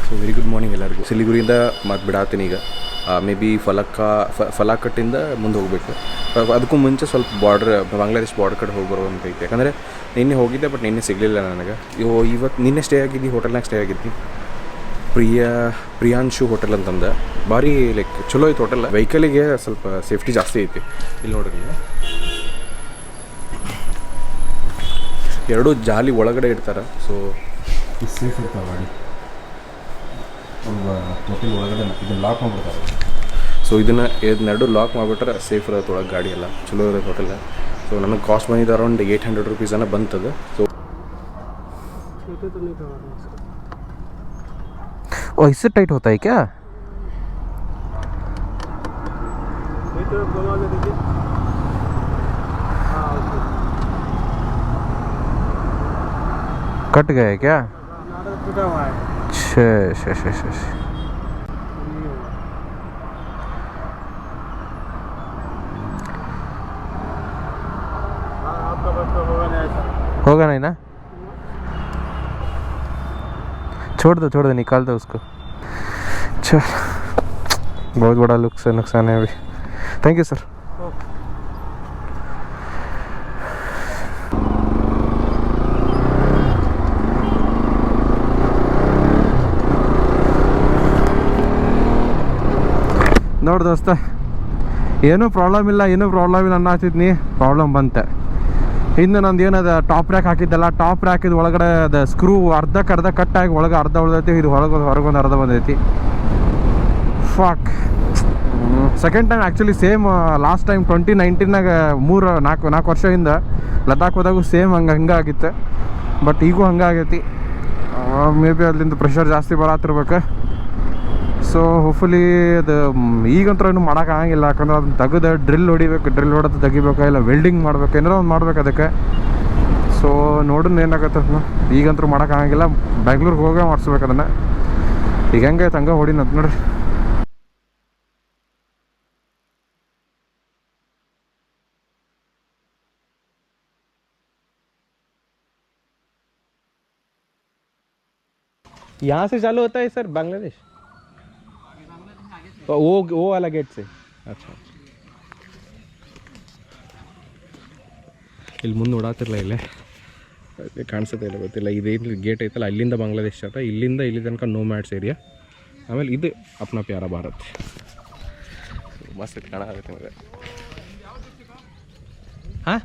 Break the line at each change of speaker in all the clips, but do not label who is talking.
So very good morning ಎಲ್ಲರಿಗೂ. ಸಿಲಿಗುರಿಯಿಂದ ಮತ್ತೆ ಬಿಡಾತೀನಿ ಈಗ. ಮೇ ಬಿ ಫಲಾಕಟ್ಟಿಂದ ಮುಂದೆ ಹೋಗಬೇಕು. ಅದಕ್ಕೂ ಮುಂಚೆ ಸ್ವಲ್ಪ ಬಾಂಗ್ಲಾದೇಶ್ ಬಾರ್ಡರ್ ಕಡೆ ಹೋಗಿ ಬರೋ ಅಂತ ಐತೆ. ಯಾಕಂದರೆ ನಿನ್ನೆ ಹೋಗಿದ್ದೆ, ಬಟ್ ನಿನ್ನೆ ಸಿಗಲಿಲ್ಲ ನನಗೆ. ನಿನ್ನೆ ಸ್ಟೇ ಆಗಿದ್ದು ಹೋಟೆಲ್ನಾಗ ಸ್ಟೇ ಆಗಿದ್ದು. ಪ್ರಿಯಾಂಶು ಹೋಟೆಲ್ ಅಂತಂದು ಭಾರಿ ಲೈಕ್ ಚಲೋ ಐತೆ ಹೋಟೆಲ್. ವೆಹಿಕಲಿಗೆ ಸ್ವಲ್ಪ ಸೇಫ್ಟಿ ಜಾಸ್ತಿ ಐತಿ. ಇಲ್ಲಿ ನೋಡ್ರಿ, ಎರಡೂ ಜಾಲಿ ಒಳಗಡೆ ಇಡ್ತಾರೆ. ಸೊ ಸೇಫ್ ಇರ್ತಾವೆ ಗಾಡಿ. ಹೋಟೆಲ್ ಒಳಗಡೆ ಇದನ್ನು ಲಾಕ್ ಮಾಡಿಬಿಡ್ತಾರೆ. ಸೊ ಇದನ್ನೆರಡು ಲಾಕ್ ಮಾಡಿಬಿಟ್ರೆ ಸೇಫ್ ಇರೋದು ಒಳಗೆ ಗಾಡಿ ಎಲ್ಲ. ಚಲೋ ಇರೋದು ಹೋಟೆಲ್. ಸೊ ನನಗೆ ಕಾಸ್ಟ್ ಬಂದಿದ್ದು ಅರೌಂಡ್ 800 रुपीज़ ಬಂತದು. ಸೊ
इससे टाइट होता है क्या? कट गए क्या? होगा नहीं ना? छोड़ दो निकाल दो उसको. चल, बहुत बड़ा नुकसान है अभी. Thank you sir. ನೋಡಿ ದೋಸ್ತ, ಏನೂ ಪ್ರಾಬ್ಲಮ್ ಇಲ್ಲ ಅನ್ನತ್ತಿದ್ನಿ. ಪ್ರಾಬ್ಲಮ್ ಬಂತೆ. ಇನ್ನು ನಂದು ಏನದ ಟಾಪ್ ರ್ಯಾಕ್ ಹಾಕಿದ್ದಲ್ಲ, ಟಾಪ್ ರ್ಯಾಕಿದ ಒಳಗಡೆ ಅದು ಸ್ಕ್ರೂ ಅರ್ಧಕ್ಕರ್ಧ ಕಟ್ಟಾಗಿ ಒಳಗೆ ಅರ್ಧ ಉಳ್ದೈತಿ. ಇದು ಹೊರಗೊಂದು ಅರ್ಧ ಬಂದೈತಿ. ಫಾಕ್. Second time actually same last time 2019ನಾಗ 4 ವರ್ಷದಿಂದ ಲದಾಖ್ ಹೋದಾಗೂ ಸೇಮ್ ಹಂಗಾಗಿತ್ತು. ಬಟ್ ಈಗೂ ಹಂಗಾಗೈತಿ. ಮೇ ಬಿ ಅಲ್ಲಿಂದ ಪ್ರೆಷರ್ ಜಾಸ್ತಿ ಬರತ್ತಿರ್ಬೇಕು. ಸೊ ಹೋಪ್ಫುಲಿ ಅದು ಈಗಂತೂ ಏನು ಮಾಡೋಕ್ಕಾಗಿಲ್ಲ. ಯಾಕಂದ್ರೆ ಅದನ್ನ ತೆಗೆದು ಡ್ರಿಲ್ ಹೊಡೆದು ತೆಗಿಬೇಕು, ಇಲ್ಲ ವೆಲ್ಡಿಂಗ್ ಮಾಡ್ಬೇಕು, ಏನಾರೋ ಒಂದು ಮಾಡ್ಬೇಕು ಅದಕ್ಕೆ. ಸೊ ನೋಡೋಣ ಏನಾಗತ್ತೆ. ಈಗಂತೂ ಮಾಡೋಕ್ಕಾಗಿಲ್ಲ. ಬೆಂಗ್ಳೂರಿಗೆ ಹೋಗೇ ಮಾಡಿಸ್ಬೇಕು ಅದನ್ನು. ಈಗ ಹೆಂಗೆ ಹಂಗೆ ಹೊಡಿನಂತ ನೋಡ್ರಿ. यहाँ से चालू होता है सर बांग्लादेश? वो वाला गेट से. अच्छा,
ಇಲ್ಲಿ ಮುಂದೆ ನೋಡಾತಿರಲ್ಲ, ಇಲ್ಲೇ ಕಾಣಿಸುತ್ತೆ ಇಲ್ಲ ಗೊತ್ತಿಲ್ಲ. ಇದೇನು ಗೇಟ್ ಐತಲ್ಲ, ಅಲ್ಲಿಂದ ಬಾಂಗ್ಲಾದೇಶ್ ಸ್ಟಾರ್ಟ್. ಇಲ್ಲಿಂದ ಇಲ್ಲಿ ತನಕ ನೋ ಮ್ಯಾಟ್ಸ್ ಏರಿಯಾ. ಆಮೇಲೆ ಇದು ಅಪ್ನಾ ಪ್ಯಾರ ಭಾರತ್. ಮಸ್ತ್ ಕಾಣಾಗುತ್ತೆ ನಿಮಗೆ. ಹಾಂ,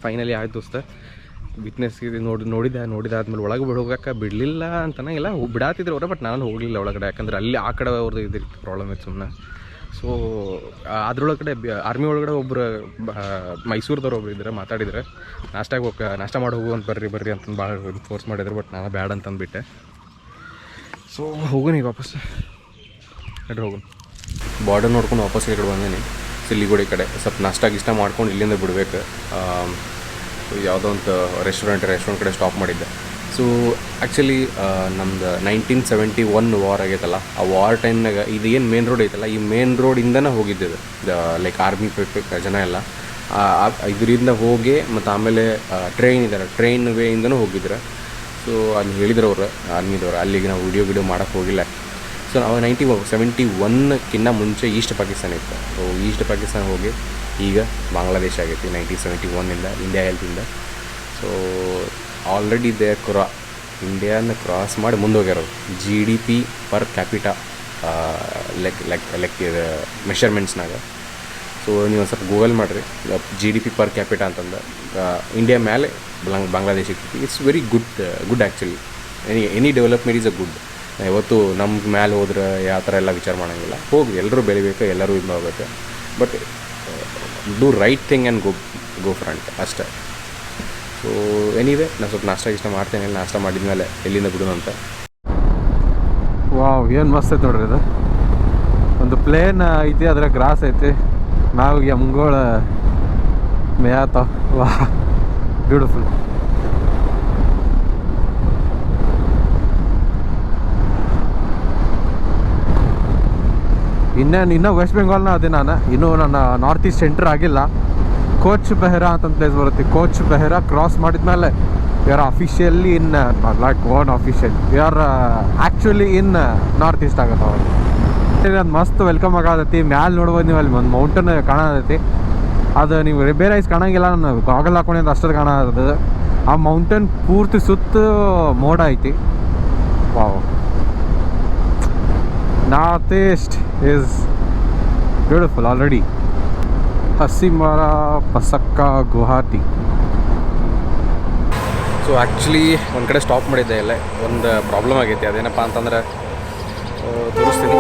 ಫೈನಲಿ ಆಯ್ತು ದೋಸ್ತ. ವಿಟ್ನೆಸ್ ನೋಡಿದಾದ್ಮೇಲೆ ಒಳಗೆ ಹೋಗಕ್ಕೆ ಬಿಡಲಿಲ್ಲ ಅಂತನಾಗಿಲ್ಲ, ಬಿಡಾತಿದ್ರು ಅವ್ರೆ. ಬಟ್ ನಾನು ಹೋಗಲಿಲ್ಲ ಒಳಗಡೆ. ಯಾಕಂದ್ರೆ ಅಲ್ಲಿ ಆ ಕಡೆ ಅವ್ರದ್ದು ಇದಿತ್ತು ಪ್ರಾಬ್ಲಮ್ ಇತ್ತು ಸುಮ್ಮನೆ. ಸೊ ಅದ್ರೊಳಗಡೆ ಆರ್ಮಿ ಒಳಗಡೆ ಒಬ್ಬರು ಮೈಸೂರದವ್ರು ಒಬ್ರು ಇದ್ದಾರೆ, ಮಾತಾಡಿದ್ರೆ ನಾಷ್ಟ ಮಾಡಿ ಹೋಗು ಅಂತ ಬರ್ರಿ ಅಂತಂದು ಭಾಳ ಫೋರ್ಸ್ ಮಾಡಿದ್ರು. ಬಟ್ ನಾನು ಬ್ಯಾಡ ಅಂತಂದುಬಿಟ್ಟೆ. ಸೊ ಹೋಗೋಣ ಈಗ ವಾಪಸ್. ಹೋಗೋಣ. ಬಾರ್ಡರ್ ನೋಡ್ಕೊಂಡು ವಾಪಸ್ ಈ ಕಡೆ ಬಂದೇನಿ, ಸಿಲಿಗುಡಿ ಕಡೆ. ಸ್ವಲ್ಪ ನಾಷ್ಟ ಮಾಡ್ಕೊಂಡು ಇಲ್ಲಿಂದ ಬಿಡಬೇಕು. ಯಾವುದೋ ಒಂದು ರೆಸ್ಟೋರೆಂಟ್ ಕಡೆ ಸ್ಟಾಪ್ ಮಾಡಿದ್ದೆ. ಸೊ ಆ್ಯಕ್ಚುಲಿ ನಮ್ದು 1971 ವಾರ್ ಆಗೈತಲ್ಲ, ಆ ವಾರ್ ಟೈಮ್ನಾಗ ಇದು ಏನು ಮೇನ್ ರೋಡ್ ಐತಲ್ಲ, ಈ ಮೇನ್ ರೋಡಿಂದನೇ ಹೋಗಿದ್ದಿದ್ದು ಲೈಕ್ ಆರ್ಮಿ ಜನ ಎಲ್ಲ ಇದರಿಂದ ಹೋಗಿ. ಮತ್ತು ಆಮೇಲೆ ಟ್ರೈನ್ ವೇಯಿಂದನೂ ಹೋಗಿದ್ರು. ಸೊ ಅಲ್ಲಿ ಹೇಳಿದ್ರು ಅವರು ಆರ್ಮಿದವ್ರು. ಅಲ್ಲಿಗೆ ನಾವು ವಿಡಿಯೋ ಮಾಡೋಕ್ಕೆ ಹೋಗಿಲ್ಲ. ಸೊ ನಾವು 1971ಕ್ಕಿಂತ ಮುಂಚೆ ಈಸ್ಟ್ ಪಾಕಿಸ್ತಾನ ಇತ್ತು. ಸೊ ಈಸ್ಟ್ ಪಾಕಿಸ್ತಾನ ಹೋಗಿ ಈಗ ಬಾಂಗ್ಲಾದೇಶ ಆಗೈತಿ 1971ಇಂದ, ಇಂಡಿಯಾ ಹೆಲ್ತಿಂದ. ಸೊ ಆಲ್ರೆಡಿ ಇಂಡಿಯಾನ ಕ್ರಾಸ್ ಮಾಡಿ ಮುಂದೆ ಹೋಗ್ಯಾರೋದು. GDP ಪರ್ ಕ್ಯಾಪಿಟಾ ಲೆಕ್ ಮೆಷರ್ಮೆಂಟ್ಸ್ನಾಗ. ಸೊ ನೀವು ಒಂದು ಸ್ವಲ್ಪ ಗೂಗಲ್ ಮಾಡಿರಿ, GDP ಪರ್ ಕ್ಯಾಪಿಟಾ ಅಂತಂದು ಇಂಡಿಯಾ ಮೇಲೆ ಬಾಂಗ್ಲಾದೇಶ ಇರ್ತೈತಿ. It's very good actually. Any development is a good. ಇವತ್ತು ನಮ್ಮ ಮೇಲೆ ಹೋದ್ರೆ ಯಾವ ಥರ ಎಲ್ಲ ವಿಚಾರ ಮಾಡೋಂಗಿಲ್ಲ. ಹೋಗಿ ಎಲ್ಲರೂ ಬೆಳಿಬೇಕು, ಎಲ್ಲರೂ ಇದು ಮಾಡಬೇಕು. But do right thing and go front ಅಷ್ಟೇ. ಸೊ ಎನಿವೇ ನಾನು ಸ್ವಲ್ಪ ನಾಷ್ಟ ಮಾಡ್ತೇನೆ. ನಾಷ್ಟ ಮಾಡಿದ್ಮೇಲೆ ಎಲ್ಲಿಂದ ಬಿಡೋಣ ಅಂತ.
ವಾವ್, ಏನು ಮಸ್ತ್ ಐತೆ ನೋಡ್ರಿ. ಇದು ಒಂದು ಪ್ಲೇನ್ ಐತಿ, ಅದ್ರ ಗ್ರಾಸ್ ಐತಿ, ಮ್ಯಾಗ ಎಮ್ಗೋಳ ಮೇಯಾತಾವ. ವಾ, ಬ್ಯೂಟಿಫುಲ್. ಇನ್ನೂ ವೆಸ್ಟ್ ಬೆಂಗಾಲ್ನ ಅದೇ. ಇನ್ನೂ ನನ್ನ ನಾರ್ತ್ ಈಸ್ಟ್ ಎಂಟ್ರ್ ಆಗಿಲ್ಲ. ಕೋಚ್ ಬೆಹರಾ ಅಂತ ಪ್ಲೇಸ್ ಬರುತ್ತೆ. ಕೋಚ್ ಬೆಹರಾ ಕ್ರಾಸ್ ಮಾಡಿದ್ಮೇಲೆ We are officially in, not like one official. We are actually in north East ಆಗತ್ತೆ ಅವಾಗ. ಅದು ಮಸ್ತ್ ವೆಲ್ಕಮ್ ಆಗತೈತಿ. ಮ್ಯಾಲೆ ನೋಡ್ಬೋದು ನೀವು, ಅಲ್ಲಿ ಒಂದು ಮೌಂಟನ್ ಕಾಣತೈತಿ. ಅದು ನೀವು ಬೇರೆ ಐಸ್ ಕಾಣಂಗಿಲ್ಲ, ನಾನು ಗಾಗಲ್ ಹಾಕೊಂಡಿದ್ದು ಅಷ್ಟೊಂದು ಕಾಣತದ. ಆ ಮೌಂಟನ್ ಪೂರ್ತಿ ಸುತ್ತ ಮೋಡ ಐತಿ. Wow, north east is beautiful already. ಹಸಿಮರ ಪಸಕ್ಕ ಗುವಾಹಟಿ. ಸೊ ಆ್ಯಕ್ಚುಲಿ ಒಂದು ಕಡೆ ಸ್ಟಾಪ್ ಮಾಡಿದ್ದೆ. ಇಲ್ಲೇ ಒಂದು ಪ್ರಾಬ್ಲಮ್ ಆಗೈತಿ. ಅದೇನಪ್ಪ ಅಂತಂದ್ರೆ ತೋರಿಸ್ತೀನಿ.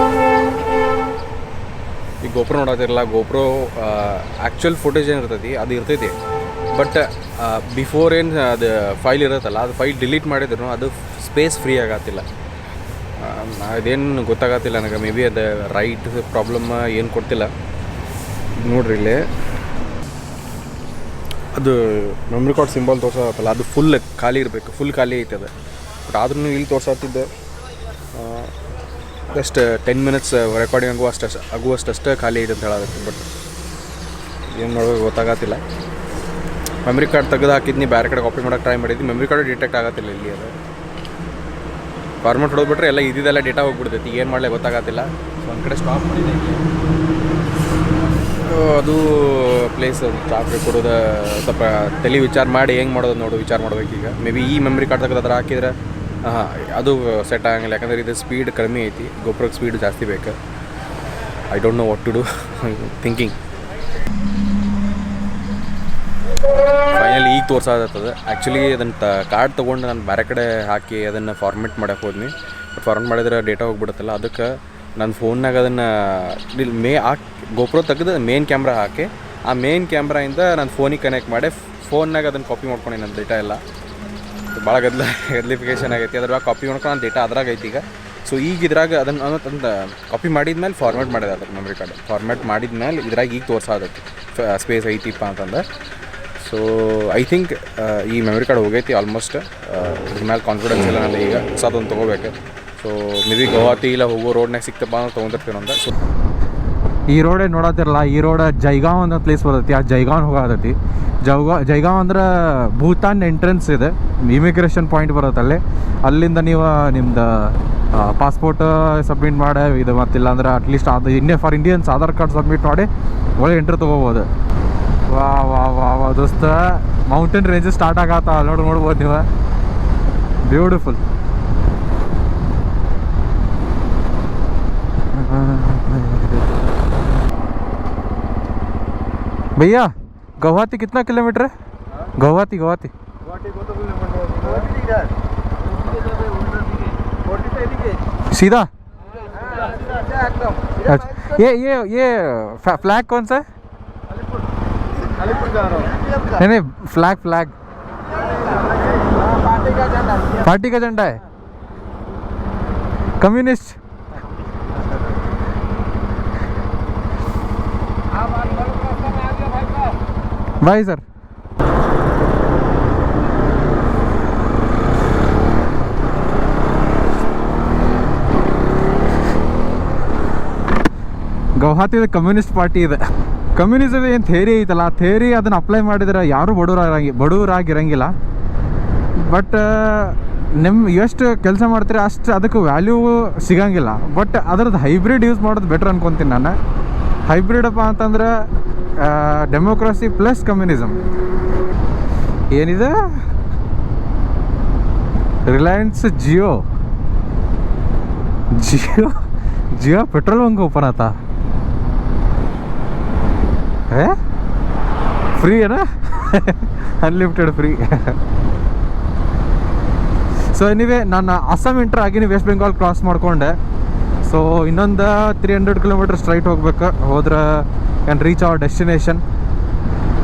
ಈ ಗೋಪ್ರೋ ನೋಡೋದಿರಲ್ಲ, ಗೋಪ್ರೋ ಆ್ಯಕ್ಚುಯಲ್ ಫುಟೇಜ್ ಏನು ಇರ್ತೈತಿ ಅದು ಇರ್ತೈತಿ. ಬಟ್ ಬಿಫೋರ್ ಏನು ಅದು ಫೈಲ್ ಇರುತ್ತಲ್ಲ, ಅದು ಫೈಲ್ ಡಿಲೀಟ್ ಮಾಡಿದ್ರು ಅದು ಸ್ಪೇಸ್ ಫ್ರೀ ಆಗತ್ತಿಲ್ಲ. ಅದೇನು ಗೊತ್ತಾಗತ್ತಿಲ್ಲ ನನಗೆ. ಮೇ ಬಿ ಅದು ರೈಟ್ ಪ್ರಾಬ್ಲಮ್ ಏನು ಕೊಡ್ತಿಲ್ಲ. ನೋಡ್ರಿ ಇಲ್ಲಿ ಅದು ಮೆಮ್ರಿ ಕಾರ್ಡ್ ಸಿಂಬಲ್ ತೋರ್ಸತ್ತಲ್ಲ, ಅದು ಫುಲ್ ಖಾಲಿ ಇರಬೇಕು. ಫುಲ್ ಖಾಲಿ ಐತೆ ಅದು. ಬಟ್ ಆದ್ರೂ ಇಲ್ಲಿ ತೋರ್ಸತ್ತಿದ್ದೆ ಜಸ್ಟ್ 10 minutes ರೆಕಾರ್ಡಿಂಗ್ ಆಗುವಷ್ಟೇ ಖಾಲಿ ಐತೆ ಅಂತ ಹೇಳೋದಕ್ಕೆ. ಬಟ್ ಏನು ಮಾಡೋದು ಗೊತ್ತಾಗತ್ತಿಲ್ಲ. ಮೆಮ್ರಿ ಕಾರ್ಡ್ ತೆಗೆದು ಹಾಕಿದ್ನಿ, ಬೇರೆ ಕಡೆ ಕಾಪಿ ಮಾಡೋಕ್ಕೆ ಟ್ರೈ ಮಾಡಿದ್ವಿ. ಮೆಮ್ರಿ ಕಾರ್ಡ್ ಡಿಟೆಕ್ಟ್ ಆಗತ್ತಿಲ್ಲ ಇಲ್ಲಿ. ಅದು ಫಾರ್ಮೆಟ್ ಹೊಡೋದ್ಬಿಟ್ರೆ ಎಲ್ಲ ಇದ್ದಿದ್ದೆಲ್ಲ ಡೇಟಾ ಹೋಗ್ಬಿಡ್ತೈತಿ. ಏನು ಮಾಡಲೇ ಗೊತ್ತಾಗತ್ತಿಲ್ಲ. ಸೊ ಒಂದು ಕಡೆ ಸ್ಟಾಪ್ ಮಾಡಿದೆ. ಅದು ಪ್ಲೇಸ್ ಟ್ರಾಫಿಕ್ ಕೊಡೋದು ಸ್ವಲ್ಪ ತಲೆ ವಿಚಾರ ಮಾಡಿ ಹೆಂಗೆ ಮಾಡೋದು ವಿಚಾರ ಮಾಡ್ಬೇಕೀಗ. ಮೇ ಬಿ ಈ ಮೆಮ್ರಿ ಕಾರ್ಡ್ ತೆಗೆದು ಅದ್ರ ಹಾಕಿದ್ರೆ ಅದು ಸೆಟ್ ಆಗಂಗಿಲ್ಲ. ಯಾಕಂದರೆ ಇದು ಸ್ಪೀಡ್ ಕಡಿಮೆ ಐತಿ, ಗೋಪ್ರೋಗೆ ಸ್ಪೀಡ್ ಜಾಸ್ತಿ ಬೇಕು. I don't know what to do, thinking. Finally ಈಗ ತೋರ್ಸಾಗತ್ತದ. ಆ್ಯಕ್ಚುಲಿ ಅದನ್ನು ಕಾರ್ಡ್ ತೊಗೊಂಡು ನಾನು ಬೇರೆ ಕಡೆ ಹಾಕಿ ಅದನ್ನು ಫಾರ್ಮೆಟ್ ಮಾಡೋಕೆ ಹೋದ್ನಿ. ಬಟ್ ಫಾರ್ಮೆಟ್ ಮಾಡಿದ್ರೆ ಡೇಟಾ ಹೋಗ್ಬಿಡುತ್ತಲ್ಲ, ಅದಕ್ಕೆ ನನ್ನ ಫೋನ್ನಾಗ ಅದನ್ನು ಗೋಪ್ರೋ ತೆಗೆದು ಮೇನ್ ಕ್ಯಾಮ್ರಾ ಹಾಕಿ, ಆ ಮೇನ್ ಕ್ಯಾಮ್ರಾಯಿಂದ ನನ್ನ ಫೋನಿಗೆ ಕನೆಕ್ಟ್ ಮಾಡಿ ಫೋನ್ನಾಗ ಅದನ್ನು ಕಾಪಿ ಮಾಡ್ಕೊಂಡು ನನ್ನ ಡೇಟಾ ಎಲ್ಲ ಭಾಳ ಗದ್ಲಿಫಿಕೇಷನ್ ಆಗೈತಿ. ಅದ್ರಾಗ ಕಾಪಿ ಮಾಡ್ಕೊಂಡು ನನ್ನ ಡೇಟಾ ಅದ್ರಾಗ ಐತಿ ಈಗ. ಸೊ ಈಗ ಇದ್ರಾಗ ಅದನ್ನು ಕಾಪಿ ಮಾಡಿದ್ಮೇಲೆ ಫಾರ್ಮೆಟ್ ಮಾಡಿದೆ. ಅದಕ್ಕೆ ಮೆಮ್ರಿ ಕಾರ್ಡ್ ಫಾರ್ಮೆಟ್ ಮಾಡಿದ್ಮೇಲೆ ಇದ್ರಾಗ ಈಗ ತೋರ್ಸಾದೈತಿ ಸ್ಪೇಸ್ ಐತಿಪ್ಪ ಅಂತಂದು. ಸೊ ಐ ಥಿಂಕ್ ಈ ಮೆಮ್ರಿ ಕಾರ್ಡ್ ಹೋಗೈತಿ ಆಲ್ಮೋಸ್ಟ್. ಇದ್ರ ಮೇಲೆ ಕಾನ್ಫಿಡೆನ್ಸ್ ಇಲ್ಲ ನನಗೆ. ಈಗ ಹೊಸದೊಂದು ತೊಗೋಬೇಕು. ಸೊ ಮೇ ಬಿ ಗುವಾಹಟಿ ಇಲ್ಲ ಹೋಗೋ ರೋಡ್ನಾಗ ಸಿಕ್ತಪ್ಪ ಅಂತ ತೊಗೊಂಡಿರ್ತೀವಿ ಅಂತ. ಸೊ ಈ ರೋಡೇ ನೋಡತ್ತಿರಲ್ಲ, ಈ ರೋಡ್ ಜೈಗಾಂವ್ ಅನ್ನೋ ಪ್ಲೇಸ್ ಬರ್ತೈತಿ. ಆ ಜೈಗಾಂವ್ ಹೋಗತೈತಿ. ಜೈಗಾಂವ್ ಅಂದ್ರೆ ಭೂತಾನ್ ಎಂಟ್ರೆನ್ಸ್ ಇದೆ. ಇಮಿಗ್ರೇಷನ್ ಪಾಯಿಂಟ್ ಬರುತ್ತಲ್ಲಿ. ಅಲ್ಲಿಂದ ನೀವು ನಿಮ್ದು ಪಾಸ್ಪೋರ್ಟ್ ಸಬ್ಮಿಟ್ ಮಾಡಿ, ಇದು ಮತ್ತಿಲ್ಲ ಅಂದ್ರೆ ಅಟ್ಲೀಸ್ಟ್ ಅದು for Indians Aadhaar card submit ಮಾಡಿ ಒಳ್ಳೆ ಎಂಟ್ರಿ ತೊಗೋಬೋದು. ವಾ ವಾ ವಾ ವಾ ದೋಸ್ತ, ಮೌಂಟೇನ್ ರೇಂಜ್ ಸ್ಟಾರ್ಟ್ ಆಗತ್ತ. ನೋಡ್ಬೋದು ನೀವು, ಬ್ಯೂಟಿಫುಲ್. भैया गुवाहाटी कितना किलोमीटर है? गुवाहाटी सीधा? अच्छा, ये फ्लैग कौन सा है? नहीं, फ्लैग पार्टी का झंडा है, communist. Bye sir. Guwahati communist party ಇದೆ. ಕಮ್ಯುನಿಸಮ್ ಏನು ಥೇರಿ ಐತಲ್ಲ, ಆ ಥೇರಿ ಅದನ್ನು ಅಪ್ಲೈ ಮಾಡಿದ್ರೆ ಯಾರೂ ಬಡವರಾಗಿರಂಗಿಲ್ಲ. ಬಟ್ ಎಷ್ಟು ಕೆಲಸ ಮಾಡ್ತೀರಿ ಅಷ್ಟು ಅದಕ್ಕೆ ವ್ಯಾಲ್ಯೂ ಸಿಗಂಗಿಲ್ಲ. ಬಟ್ ಅದ್ರದ್ದು ಹೈಬ್ರಿಡ್ ಯೂಸ್ ಮಾಡೋದು ಬೆಟ್ರ್ ಅನ್ಕೊತೀನಿ ನಾನು. ಹೈಬ್ರಿಡಪ್ಪ ಅಂತಂದ್ರೆ ಡೆಮೋಕ್ರಸಿ ಪ್ಲಸ್ ಕಮ್ಯುನಿಸಮ್. ಏನಿದೆ Reliance Jio petrol bunk open ಆತ. ಫ್ರೀ ಏನಾ? Unlimited free. ಸೊ ಎನಿವೆ ನಾನು ಅಸ್ಸಾಂ ಎಂಟರ್ ಆಗಿನಿ, ವೆಸ್ಟ್ ಬೆಂಗಾಲ್ ಕ್ರಾಸ್ ಮಾಡಿಕೊಂಡೆ. ಸೊ ಇನ್ನೊಂದು 300 ಕಿಲೋಮೀಟರ್ ಸ್ಟ್ರೈಟ್ ಹೋಗ್ಬೇಕು. ಹೋದ್ರೆ can reach our destination.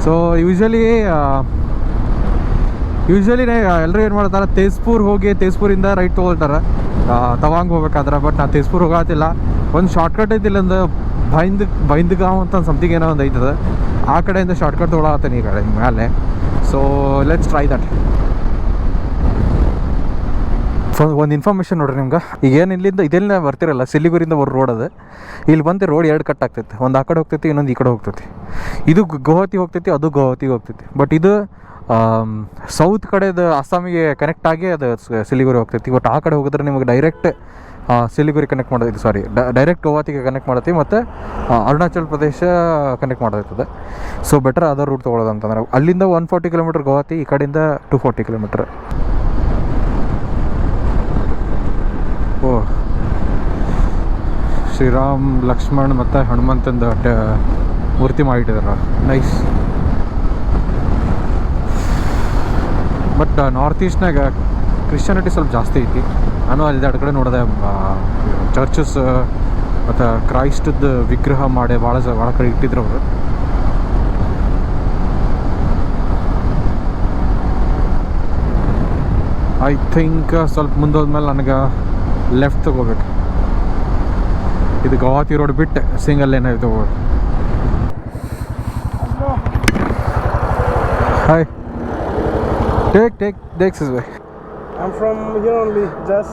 So usually ಎಲ್ಲರೂ ಏನು ಮಾಡ್ತಾರೆ, ತೇಜ್ಪುರ್ ಹೋಗಿ ತೇಜ್ಪುರಿಂದ ರೈಟ್ ತೊಗೊಳ್ತಾರೆ ತವಾಂಗ್ ಹೋಗ್ಬೇಕಾದ್ರೆ. ಬಟ್ ನಾನು ತೇಜ್ಪುರ್ ಹೋಗತ್ತಿಲ್ಲ. ಒಂದು ಶಾರ್ಟ್ಕಟ್ ಐತಿಲ್ಲ, ಒಂದು ಬೈಂದಗಾಂವ್ ಅಂತ ಸಮಥಿಂಗ್ ಏನೋ ಒಂದು ಐತದ. ಆ ಕಡೆಯಿಂದ ಶಾರ್ಟ್ಕಟ್ ತೊಗೊಳತ್ತೀನಿ ಈ ಕಡೆ ಮೇಲೆ. So let's try that. ಒಂದು ಇನ್ಫಾರ್ಮೇಷನ್ ನೋಡ್ರಿ ನಿಮ್ಗೆ. ಈಗ ಏನು ಇದೆಲ್ಲ ಬರ್ತಿರಲ್ಲ, ಸಿಲಿಗುರಿಯಿಂದ ಬರೋ ರೋಡ್ ಅದು. ಇಲ್ಲಿ ಬಂದು ರೋಡ್ 2 ಕಟ್ ಆಗ್ತೈತೆ. ಒಂದು ಆ ಕಡೆ ಹೋಗ್ತೈತಿ, ಇನ್ನೊಂದು ಈ ಕಡೆ ಹೋಗ್ತೈತಿ. ಇದು ಗುವಾಹಟಿ ಹೋಗ್ತೈತಿ, ಅದು ಗುವಾಹಟಿಗೆ ಹೋಗ್ತೈತಿ. ಬಟ್ ಇದು ಸೌತ್ ಕಡೆದು ಅಸ್ಸಾಮಿಗೆ ಕನೆಕ್ಟ್ ಆಗಿ ಅದು ಸಿಲಿಗುರಿ ಹೋಗ್ತೈತಿ. ಬಟ್ ಆ ಕಡೆ ಹೋಗಿದ್ರೆ ನಿಮಗೆ ಡೈರೆಕ್ಟ್ ಸಿಲಿಗುರಿ ಕನೆಕ್ಟ್ ಮಾಡೋದು, ಸಾರಿ ಡೈರೆಕ್ಟ್ ಗೌಹಾತಿಗೆ ಕನೆಕ್ಟ್ ಮಾಡತ್ತಿ, ಮತ್ತು ಅರುಣಾಚಲ್ ಪ್ರದೇಶ ಕನೆಕ್ಟ್ ಮಾಡೋದೈತದೆ. ಸೊ ಬೆಟರ್ ಅದರ್ ರೂಟ್ ತೊಗೊಳ್ಳೋದು ಅಂತಂದ್ರೆ ಅಲ್ಲಿಂದ 140 ಕಿಲೋಮೀಟರ್ ಗೌಹಾತಿ, ಈ ಕಡೆಯಿಂದ 240 ಕಿಲೋಮೀಟ್ರ್. ಓ, ಶ್ರೀರಾಮ್, ಲಕ್ಷ್ಮಣ್ ಮತ್ತು ಹನುಮಂತಂದು ಮೂರ್ತಿ ಮಾಡಿಟ್ಟಿದಾರ, ನೈಸ್. ಬಟ್ ನಾರ್ತ್ ಈಸ್ಟ್ನಾಗ ಕ್ರಿಶ್ಚಿಯಾನಿಟಿ ಸ್ವಲ್ಪ ಜಾಸ್ತಿ ಐತಿ. ನಾನು ಅಲ್ಲಿ ಎರಡು ಕಡೆ ನೋಡಿದೆ, ಚರ್ಚಸ್ ಮತ್ತು ಕ್ರೈಸ್ತದ ವಿಗ್ರಹ ಮಾಡಿ ಭಾಳ ಕಡೆ ಇಟ್ಟಿದ್ರು ಅವರು. ಐ ಥಿಂಕ್ ಸ್ವಲ್ಪ ಮುಂದೆ ಹೋದ್ಮೇಲೆ ನನಗೆ ಲೆಫ್ಟ್ ತೊಗೋಬೇಕು. ಇದು ಗೌಹಾತಿ ರೋಡ್ ಬಿಟ್ಟು ಸಿಂಗಲ್ ಲೈನ್ ಆಗಿ ತೊಗೋಬೇಕು. Hi, take this way.
I'm from here only, just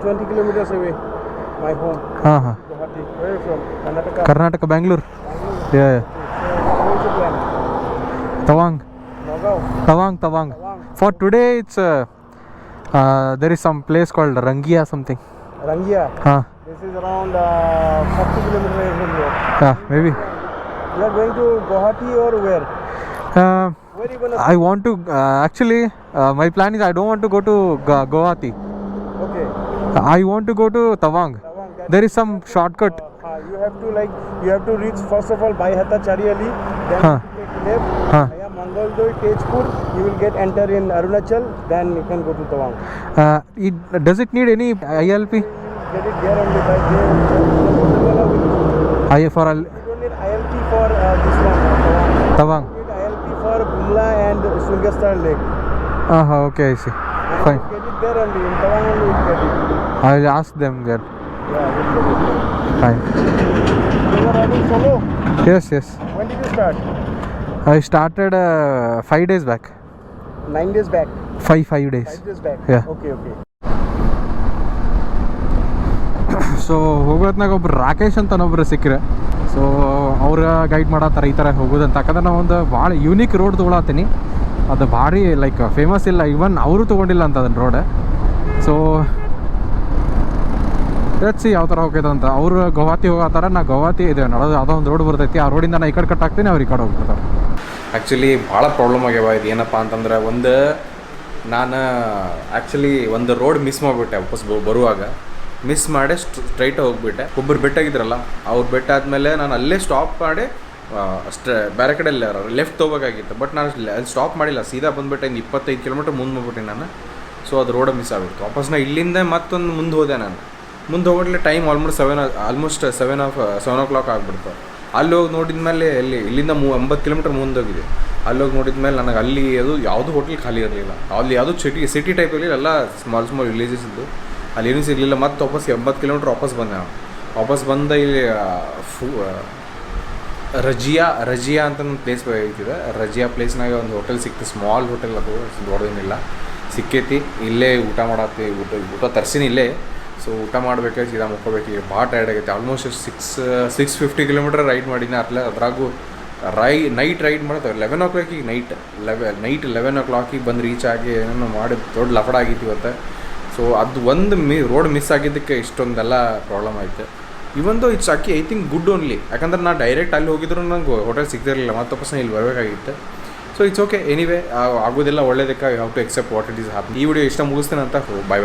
20 kilometers away. My home. Guwahati. Where are you from?
Karnataka, Bangalore. Yeah.
Where is your plan?
Tawang.
Nagaon.
Tawang. For today, it's there is some place called Rangia something.
Rangia. This is around 40 kilometers away from here.
Maybe.
You are going to Guwahati or where? Where you gonna?
I want to actually my plan is I don't want to go to Guwahati.
Okay.
I want to go to Tawang. There is some shortcut.
You have to reach first of all Baihata Chariali, then take left. Via Mangoldoi, Tejpur, you will get enter in Arunachal, then you can go to Tawang.
Does it need any ILP?
Get it there only by there.
For
You don't need ILP for this one,
Tawang.
You need ILP for Bumla and Sungastar Lake.
Okay, I see. Fine.
Get it there only, in Tawang only you get it.
I will ask them that.
Yeah, we'll get it.
Fine.
You are riding solo?
Yes.
When did you start?
I started 5 days back.
9 days back.
5 days.
5 days back.
Yeah.
Okay.
So ಹೋಗೋದ್ನಾಗ ಒಬ್ರು ರಾಕೇಶ್ ಅಂತ ಒಬ್ಬರು ಸಿಕ್ಕರೆ, so ಅವ್ರ guide ಮಾಡತ್ತಾರ ಈ ಥರ ಹೋಗೋದಂತ. ಯಾಕಂದ್ರೆ ನಾವು ಒಂದು ಭಾಳ ಯೂನಿಕ್ ರೋಡ್ ತೊಗೊಳತ್ತೀನಿ, ಅದು ಭಾರಿ ಲೈಕ್ ಫೇಮಸ್ ಇಲ್ಲ, ಇವನ್ ಅವರು ತೊಗೊಂಡಿಲ್ಲ ಅಂತ ಅದನ್ನ ರೋಡ್. ಸೊ ಸಿ ಯಾವ ಥರ ಹೋಗ್ತದೆ ಅಂತ. ಅವರು ಗೌಹಾತಿ ಹೋಗತ್ತಾರ, ನಾ ಗೌಹಾತಿ ಇದೆ ನೋಡೋದು, ಅದೋ ಒಂದು ರೋಡ್ ಬರ್ತೈತಿ, ಆ ರೋಡಿಂದ ನಾ ಈ ಕಡೆ ಕಟ್ ಹಾಕ್ತೀನಿ, ಅವ್ರು ಈ ಕಡೆ ಹೋಗ್ಬಿಡ್ತಾರೆ.
ಆ್ಯಕ್ಚುಲಿ ಭಾಳ ಪ್ರಾಬ್ಲಮ್ ಆಗ್ಯಾವ. ಇದು ಏನಪ್ಪ ಅಂತಂದ್ರೆ, ನಾನು ಆ್ಯಕ್ಚುಲಿ ಒಂದು ರೋಡ್ ಮಿಸ್ ಮಾಡಿಬಿಟ್ಟೆ. ವಾಪಸ್ ಬರುವಾಗ ಮಿಸ್ ಮಾಡಿ ಸ್ಟ್ರೈಟ್ ಹೋಗ್ಬಿಟ್ಟೆ. ಒಬ್ಬರು ಬೆಟ್ಟಾಗಿದ್ರಲ್ಲ, ಅವ್ರು ಬೆಟ್ಟ ಆದಮೇಲೆ ನಾನು ಅಲ್ಲೇ ಸ್ಟಾಪ್ ಮಾಡಿ ಬೇರೆ ಕಡೆ ಲೆಫ್ಟ್ ತೊಗೋಬೇಕಾಗಿತ್ತು. ಬಟ್ ನಾನು ಅಲ್ಲಿ ಸ್ಟಾಪ್ ಮಾಡಿಲ್ಲ, ಸೀದಾ ಬಂದುಬಿಟ್ಟೆ. 25 ಕಿಲೋಮೀಟ್ರ್ ಮುಂದೆ ಹೋಗ್ಬಿಟ್ಟೆ ನಾನು. ಸೊ ಅದು ರೋಡ್ ಮಿಸ್ ಆಗಿಬಿಡ್ತು. ವಾಪಸ್ ನಾ ಇಲ್ಲಿಂದ ಮತ್ತೊಂದು ಮುಂದೆ ಹೋದೆ. ನಾನು ಮುಂದೆ ಹೋಗಟ್ಲೆ ಟೈಮ್ ಆಲ್ಮೋಸ್ಟ್ 7 o'clock ಆಗಿಬಿಡ್ತು. ಅಲ್ಲಿ ಹೋಗಿ ನೋಡಿದ ಮೇಲೆ ಇಲ್ಲಿಂದ 80 ಕಿಲೋಮೀಟ್ರ್ ಮುಂದೆ ಹೋಗಿದೆ. ಅಲ್ಲಿ ಹೋಗಿ ನೋಡಿದ ಮೇಲೆ ನನಗೆ ಅಲ್ಲಿ ಅದು ಯಾವುದೂ ಹೋಟೆಲ್ ಖಾಲಿ ಇರಲಿಲ್ಲ. ಅಲ್ಲಿ ಯಾವುದೂ ಸಿಟಿ ಟೈಪ್ ಇರಲಿಲ್ಲ, ಎಲ್ಲ ಸ್ಮಾಲ್ ವಿಲೇಜಸ್ ಇದ್ದು. ಅಲ್ಲಿ ಏನೂ ಸಿಗಲಿಲ್ಲ. ಮತ್ತು ವಾಪಸ್ 80 ಕಿಲೋಮೀಟ್ರ್ ವಾಪಸ್ ಬಂದೆ ನಾನು. ವಾಪಸ್ ಬಂದ ಇಲ್ಲಿ ರಜಿಯಾ ಅಂತ ಒಂದು ಪ್ಲೇಸ್ ಐತಿದೆ. ರಜಿಯಾ ಪ್ಲೇಸ್ನಾಗ ಒಂದು ಹೋಟೆಲ್ ಸಿಕ್ತು, ಸ್ಮಾಲ್ ಹೋಟೆಲ್, ಅದು ದೊಡ್ಡದೇನಿಲ್ಲ, ಸಿಕ್ಕೈತಿ. ಇಲ್ಲೇ ಊಟ ಊಟ ತರ್ಸಿನಿ ಇಲ್ಲೇ. ಸೊ ಊಟ ಮಾಡಬೇಕಾದ್ರೆ ಸೀದಾ ಮುಕ್ಕೋಬೇಕು. ಈಗ ಭಾಳ ಟೈರ್ಡ್ ಆಗೈತೆ. ಆಲ್ಮೋಸ್ಟ್ 650 ಕಿಲೋಮೀಟ್ರ್ ರೈಡ್ ಮಾಡಿದ್ದೆ. ಅದ್ರಾಗೂ ನೈಟ್ ರೈಡ್ ಮಾಡೋದು 11 o'clock ನೈಟ್ 11 o'clock ಬಂದು ರೀಚ್ ಆಗಿ ಏನೇನೋ ಮಾಡಿ ದೊಡ್ಡ ಲಫಡ ಆಗಿತ್ತು ಇವತ್ತು. ಸೊ ಅದು ಒಂದು ರೋಡ್ ಮಿಸ್ ಆಗಿದ್ದಕ್ಕೆ ಇಷ್ಟೊಂದೆಲ್ಲ ಪ್ರಾಬ್ಲಮ್ ಆಯಿತು. ಇವಂದು it's I think good only. ಯಾಕಂದ್ರೆ ನಾನು ಡೈರೆಕ್ಟ್ ಅಲ್ಲಿ ಹೋಗಿದ್ರು ನಂಗೆ ಹೋಟೆಲ್ ಸಿಗ್ತಿರಲಿಲ್ಲ, ಮತ್ತೆ ವಾಪಸ್ ಇಲ್ಲಿ ಬರಬೇಕಾಗಿತ್ತು. So it's okay. ಎನಿವೇ, ಆಗೋದೆಲ್ಲ ಒಳ್ಳೇದಕ್ಕೆ. You have to accept what it is happen. ಈ ವಿಡಿಯೋ ಇಷ್ಟ ಮುಗಿಸ್ತೇನೆ ಅಂತ. ಬಾಯ್.